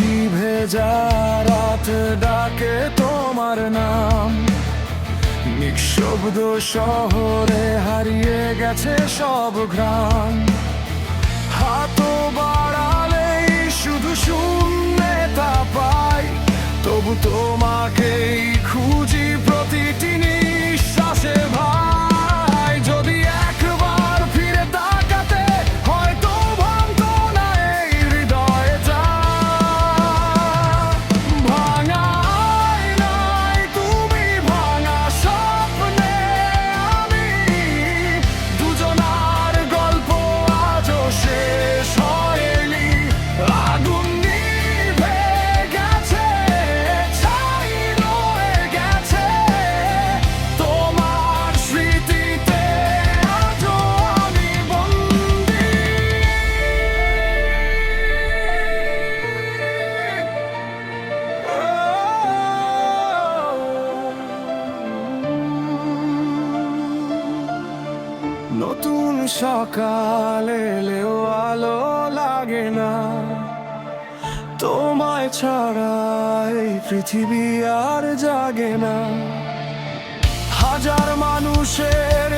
বৃষ্টি ভেজা রাত ডাকে তোমার নাম। নিঃশব্দ শহরে হারিয়ে গেছে সব ঘ্রাণ। হাত বাড়ালেই শুধু শূন্যতা পাই, তবু তোমাকেই খুঁজি প্রতিটি নিঃশ্বাসে ভাই। যদি একবার ফিরে তাকাতে হয়তো ভাঙতো না এই হৃদয়টা। ভাঙা আয়নায় তুমি, ভাঙা স্বপ্নে আমি, দুজনার গল্প আজও শেষ হয়নি। আগুন নিভে গেছে, ছাই রয়ে গেছে তোমার স্মৃতিতে, আজও আমি বন্দী। নতুন সকাল এলেও আলো লাগে না, তোমায় ছাড়া এই পৃথিবী আর জাগে না। হাজার মানুষের